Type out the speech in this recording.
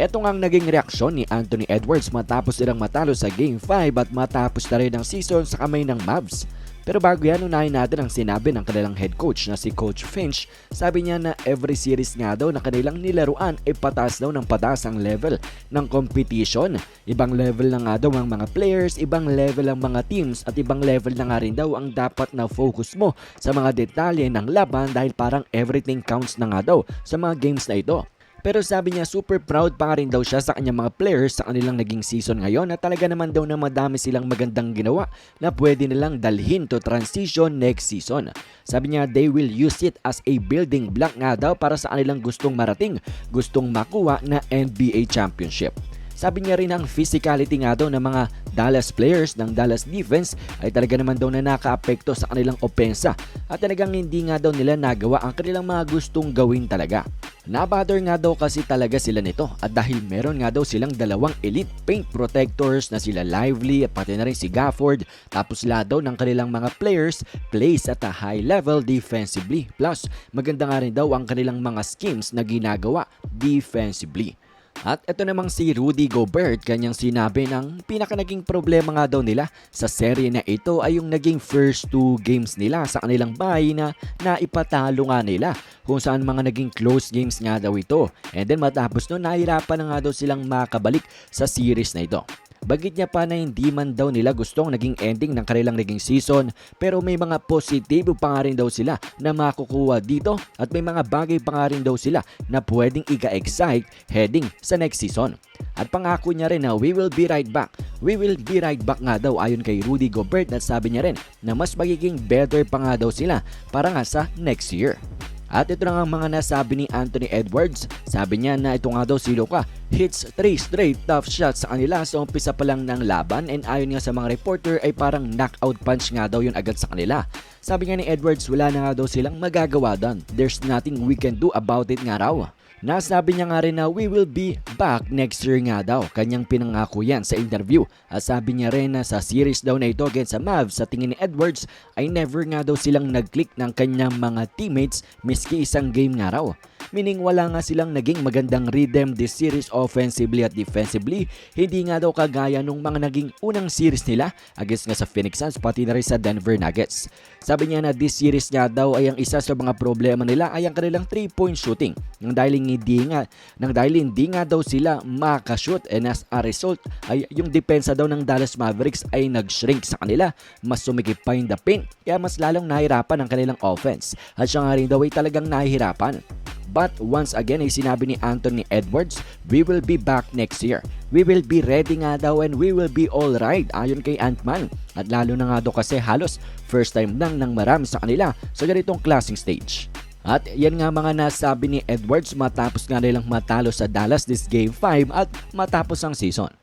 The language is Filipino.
Ito nga ang naging reaksyon ni Anthony Edwards matapos silang matalo sa Game 5 at matapos na rin ang season sa kamay ng Mavs. Pero bago yan, unahin natin ang sinabi ng kanilang head coach na si Coach Finch. Sabi niya na every series nga daw na kanilang nilaruan ay pataas daw ng pataas ang level ng competition. Ibang level na nga daw ang mga players, ibang level ang mga teams at ibang level na nga rin daw ang dapat na focus mo sa mga detalye ng laban dahil parang everything counts na nga daw sa mga games na ito. Pero sabi niya super proud pa nga rin daw siya sa kanyang mga players sa kanilang naging season ngayon na talaga naman daw na madami silang magandang ginawa na pwede nilang dalhin to transition next season. Sabi niya they will use it as a building block nga daw para sa kanilang gustong marating, gustong makuha na NBA championship. Sabi niya rin ang physicality nga daw ng mga Dallas players ng Dallas defense ay talaga naman daw na nakaapekto sa kanilang opensa at talagang hindi nga daw nila nagawa ang kanilang mga gustong gawin talaga. Nabother nga daw kasi talaga sila nito at dahil meron nga daw silang dalawang elite paint protectors na sila Lively at pati na rin si Gafford, tapos lahat daw ng kanilang mga players plays at a high level defensively, plus maganda nga rin daw ang kanilang mga schemes na ginagawa defensively. At ito namang si Rudy Gobert, kanyang sinabi ng pinaka naging problema nga daw nila sa serye na ito ay yung naging first 2 games nila sa kanilang bahay na naipatalo nga nila kung saan mga naging close games nga daw ito. And then matapos nun nahirapan na nga daw silang makabalik sa series na ito. Bagit niya pa na hindi man daw nila gustong naging ending ng kanilang naging season pero may mga positibo pa nga rin daw sila na makukuha dito at may mga bagay pa nga rin daw sila na pwedeng iga-excite heading sa next season. At pangako niya rin na we will be right back. We will be right back nga daw ayon kay Rudy Gobert at sabi niya rin na mas magiging better pa nga daw sila para nga sa next year. At ito na nga ang mga nasabi ni Anthony Edwards. Sabi niya na ito nga daw si Luka hits 3 straight tough shots sa kanila sa umpisa pa lang ng laban and ayon nga sa mga reporter ay parang knockout punch nga daw yun agad sa kanila. Sabi nga ni Edwards wala na nga daw silang magagawa doon. There's nothing we can do about it nga raw. Nasabi niya nga rin na we will be back next year nga daw. Kanyang pinangako yan sa interview. At sabi niya rin na sa series daw na ito against sa Mavs sa tingin ni Edwards ay never nga daw silang nag-click ng kanyang mga teammates miski isang game nga raw. Meaning wala nga silang naging magandang rhythm this series offensively at defensively. Hindi nga daw kagaya nung mga naging unang series nila against nga sa Phoenix Suns pati na rin sa Denver Nuggets. Sabi niya na this series nga daw ay ang isa sa mga problema nila ay ang kanilang 3-point shooting. Nang dahil hindi nga daw sila makashoot and as a result ay yung depensa daw ng Dallas Mavericks ay nag-shrink sa kanila. Mas sumikip pa yung the paint kaya mas lalong nahirapan ang kanilang offense. At siya nga rin daw ay talagang nahihirapan. But once again ay sinabi ni Anthony Edwards, we will be back next year. We will be ready nga daw and we will be alright ayon kay Ant-Man. At lalo na nga daw kasi halos first time lang ng marami sa kanila sa ganitong klaseng stage. At yan nga mga nasabi ni Edwards matapos nga nilang matalo sa Dallas this Game 5 at matapos ang season.